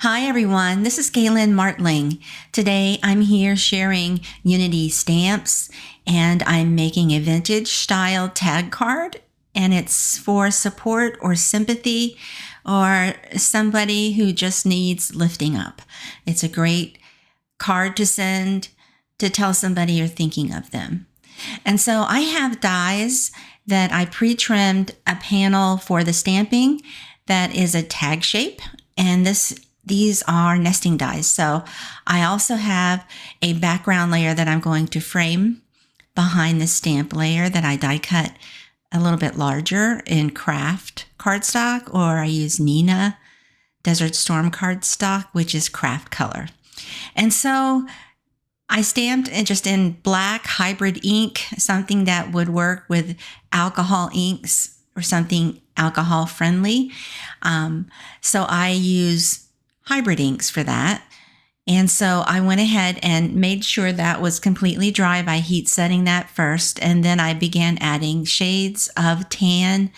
Hi everyone, this is Galen Martling. Today I'm here sharing Unity stamps and I'm making a vintage style tag card, and it's for support or sympathy or somebody who just needs lifting up. It's a great card to send to tell somebody you're thinking of them. And so I have dies that I pre-trimmed a panel for the stamping that is a tag shape, and these are nesting dies. So I also have a background layer that I'm going to frame behind the stamp layer that I die cut a little bit larger in craft cardstock, or I use Nina Desert Storm cardstock, which is craft color. And so I stamped just in black hybrid ink, something that would work with alcohol inks or something alcohol friendly. So I use hybrid inks for that. And so I went ahead and made sure that was completely dry by heat setting that first. And then I began adding shades of tan,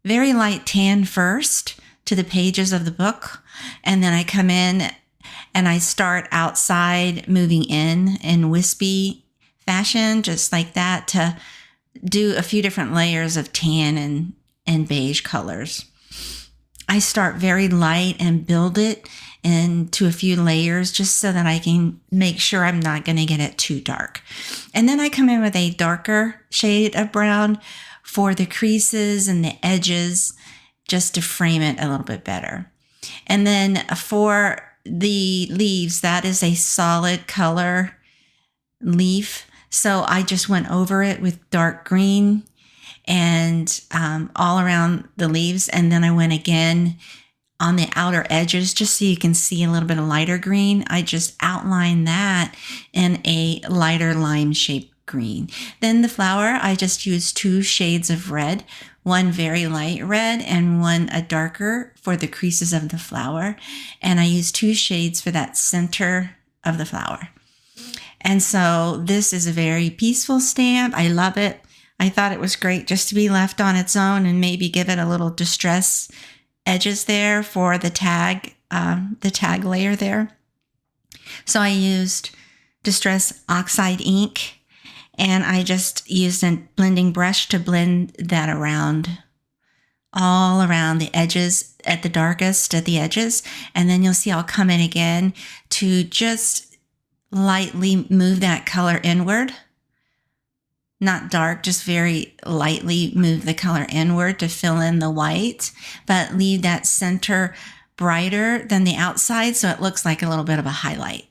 very light tan first, to the pages of the book. And then I come in and I start outside moving in wispy fashion, just like that, to do a few different layers of tan and beige colors. I start very light and build it into a few layers just so that I can make sure I'm not going to get it too dark. And then I come in with a darker shade of brown for the creases and the edges, just to frame it a little bit better. And then for the leaves, that is a solid color leaf. So I just went over it with dark green and all around the leaves. And then I went again on the outer edges, just so you can see a little bit of lighter green. I just outlined that in a lighter lime shaped green. Then the flower, I just used two shades of red, one very light red and one a darker for the creases of the flower. And I used two shades for that center of the flower. And so this is a very peaceful stamp. I love it. I thought it was great just to be left on its own and maybe give it a little distress edges there for the tag layer there. So I used Distress Oxide ink, and I just used a blending brush to blend that around, all around the edges at the darkest at the edges. And then you'll see I'll come in again to just lightly move that color inward. Not dark, just very lightly move the color inward to fill in the white, but leave that center brighter than the outside so it looks like a little bit of a highlight.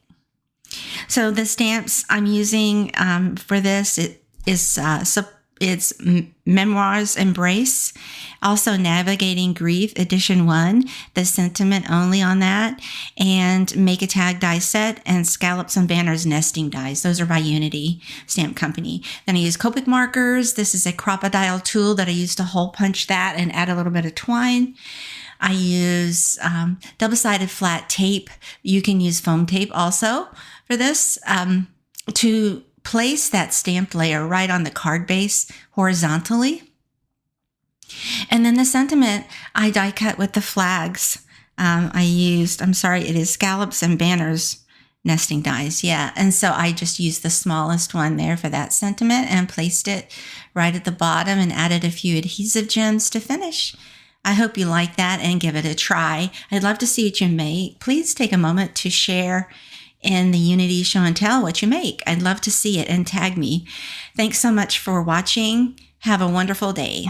So the stamps I'm using for this, it's Memoirs Embrace, also Navigating Grief Edition 1, the sentiment only on that, and Make a Tag die set, and Scallops and Banners nesting dies. Those are by Unity Stamp Company. Then I use Copic markers. This is a Crocodile tool that I use to hole punch that and add a little bit of twine. I use double-sided flat tape. You can use foam tape also for this to place that stamped layer right on the card base horizontally. And then the sentiment I die cut with the flags. It is Scallops and Banners nesting dies. Yeah. And so I just used the smallest one there for that sentiment and placed it right at the bottom and added a few adhesive gems to finish. I hope you like that and give it a try. I'd love to see what you make. Please take a moment to share in the Unity Show and Tell what you make. I'd love to see it and tag me. Thanks so much for watching. Have a wonderful day.